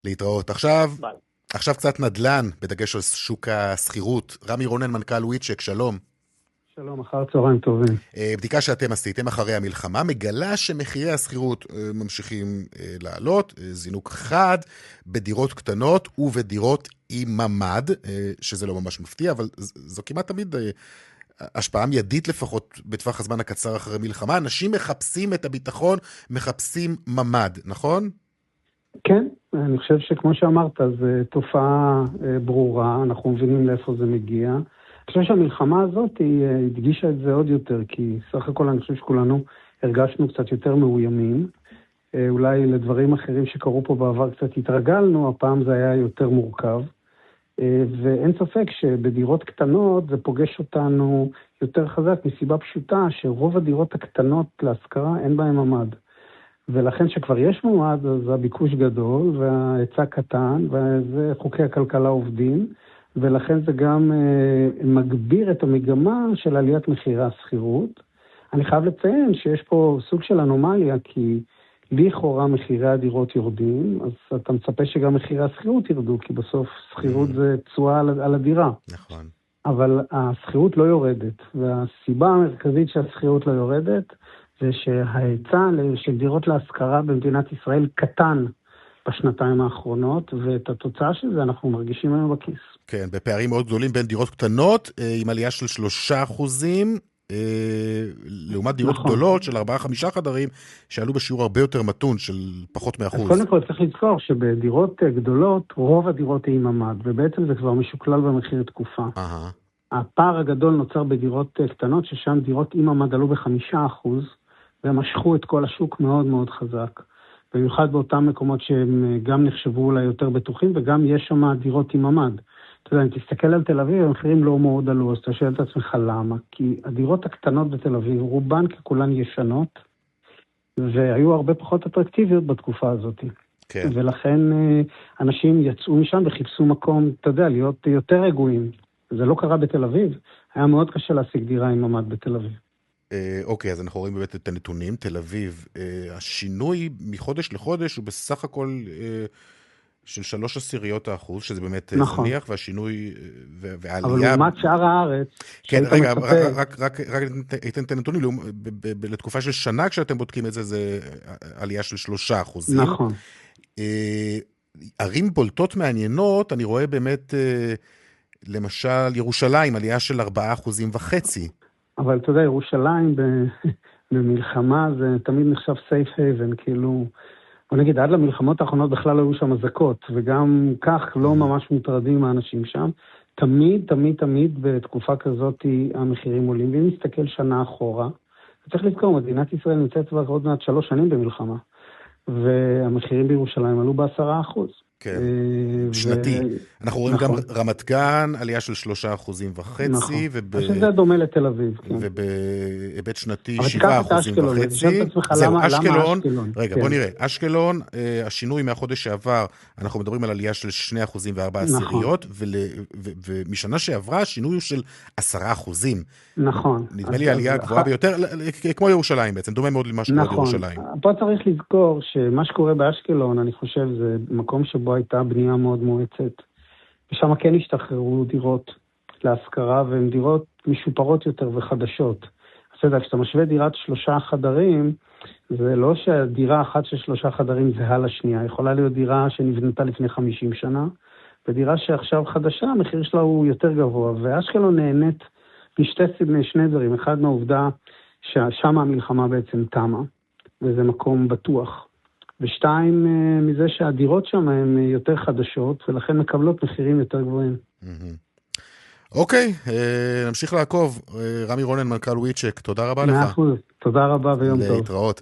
להתראות. ביי. עכשיו קצת נדל"ן, בדגש על שוק הסחירות. רמי רונן, מנכ"ל וויצ'ק, שלום. שלום, אחר צהריים טובים. בדיקה שאתם עשיתם אחרי המלחמה מגלה שמחירי הסחירות ממשיכים לעלות, זינוק חד בדירות קטנות ובדירות עם ממד, שזה לא ממש מפתיע, אבל זו כמעט תמיד השפעה מיידית לפחות בטווח הזמן הקצר אחרי מלחמה. אנשים מחפשים את הביטחון, מחפשים ממד, נכון? כן, אני חושב שכמו שאמרת, זו תופעה ברורה, אנחנו מבינים לאיפה זה מגיע. אני חושב שהמלחמה הזאת היא הדגישה את זה עוד יותר, כי סך הכל אני חושב שכולנו הרגשנו קצת יותר מאוימים. אולי לדברים אחרים שקרו פה בעבר קצת התרגלנו, הפעם זה היה יותר מורכב. ואין ספק שבדירות קטנות זה פוגש אותנו יותר חזק מסיבה פשוטה, שרוב הדירות הקטנות להשכרה אין בהן ממד. ולכן שכבר יש ממד, אז הביקוש גדול וההיצע קטן, וזה חוקי הכלכלה עובדים, ולכן זה גם מגביר את המגמה של עליית מחירי הסחירות. אני חייב לציין שיש פה סוג של אנומליה, כי לכאורה מחירי הדירות יורדים, אז אתה מצפה שגם מחירי הסחירות ירדו, כי בסוף סחירות זה תשואה על הדירה. נכון. אבל הסחירות לא יורדת, והסיבה המרכזית שהסחירות לא יורדת, זה שההיצע של דירות להשכרה במדינת ישראל קטן בשנתיים האחרונות, ואת התוצאה של זה אנחנו מרגישים היום בכיס. כן, בפערים מאוד גדולים בין דירות קטנות, עם עלייה של 3%, לעומת דירות גדולות של 4-5 חדרים, שעלו בשיעור הרבה יותר מתון, של פחות מ1%. אז קודם כל צריך לזכור שבדירות גדולות, רוב הדירות היא עם ממד, ובעצם זה כבר משוקלל במחיר תקופה. הפער הגדול נוצר בדירות קטנות, ששם דירות עם ממד עלו ב5%, ומשכו את כל השוק מאוד מאוד חזק. במיוחד באותם מקומות שהם גם נחשבו אולי יותר בטוחים, וגם יש שם דירות עם ממד. אתה יודע, אם תסתכל על תל אביב, המחירים לא מאוד עלו, אז אתה שואל את עצמך למה? כי הדירות הקטנות בתל אביב, רובן ככולן ישנות, והיו הרבה פחות אטרקטיביות בתקופה הזאת. כן. ולכן אנשים יצאו משם וחיפשו מקום, אתה יודע, להיות יותר רגועים. זה לא קרה בתל אביב, היה מאוד קשה להשיג דירה עם ממד בתל אביב. אוקיי, אז אנחנו רואים באמת את הנתונים. תל אביב, השינוי מחודש לחודש הוא בסך הכל של 0.3%, שזה באמת זניח, והשינוי והעלייה... אבל לעומת שאר הארץ... כן, רגע, רק אתן את הנתונים, לתקופה של שנה כשאתם בודקים את זה, זה עלייה של 3%. נכון. ערים בולטות מעניינות, אני רואה באמת, למשל, ירושלים, עלייה של 4.5%. אבל אתה יודע, ירושלים במלחמה זה תמיד נחשב safe haven, כאילו, בוא נגיד, עד למלחמות האחרונות בכלל לא היו שם אזעקות, וגם כך לא ממש מוטרדים האנשים שם. תמיד בתקופה כזאת המחירים עולים, ואם נסתכל שנה אחורה, צריך לזכור, מדינת ישראל נמצאת כבר עוד מעט 3 שנים במלחמה, והמחירים בירושלים עלו ב10%. כן, שנתי. אנחנו רואים גם רמת גן, עלייה של 3.5%. נכון, שזה דומה לתל אביב. ובהיבט שנתי 7.5%. זהו, אשקלון, רגע, בוא נראה. אשקלון, השינוי מהחודש שעבר, אנחנו מדברים על עלייה של 2.4%, ומשנה שעברה, השינוי הוא של 10%. נכון. נדמה לי עלייה גבוהה ביותר, כמו ירושלים בעצם, דומה מאוד למה שקורה בירושלים. פה צריך לזכור שמה שקורה באשקלון, אני חושב, זה מקום שבו הייתה בנייה מאוד מואצת. ושם כן השתחררו דירות להשכרה, והן דירות משופרות יותר וחדשות. אז אתה יודע, כשאתה משווה דירת 3 חדרים, זה לא שהדירה אחת של 3 חדרים זהה לשנייה. יכולה להיות דירה שנבנתה לפני 50 שנה, ודירה שעכשיו חדשה, המחיר שלה הוא יותר גבוה. ואשקלון נהנית משני דברים. אחד מהעובדה ששם המלחמה בעצם תמה, וזה מקום בטוח. ושתיים, מזה שהדירות שם הן יותר חדשות, ולכן מקבלות מחירים יותר גבוהים. אוקיי, נמשיך לעקוב. רמי רונן, מנכ"ל וויצ'ק, תודה רבה לך. 100%, תודה רבה ויום טוב. להתראות.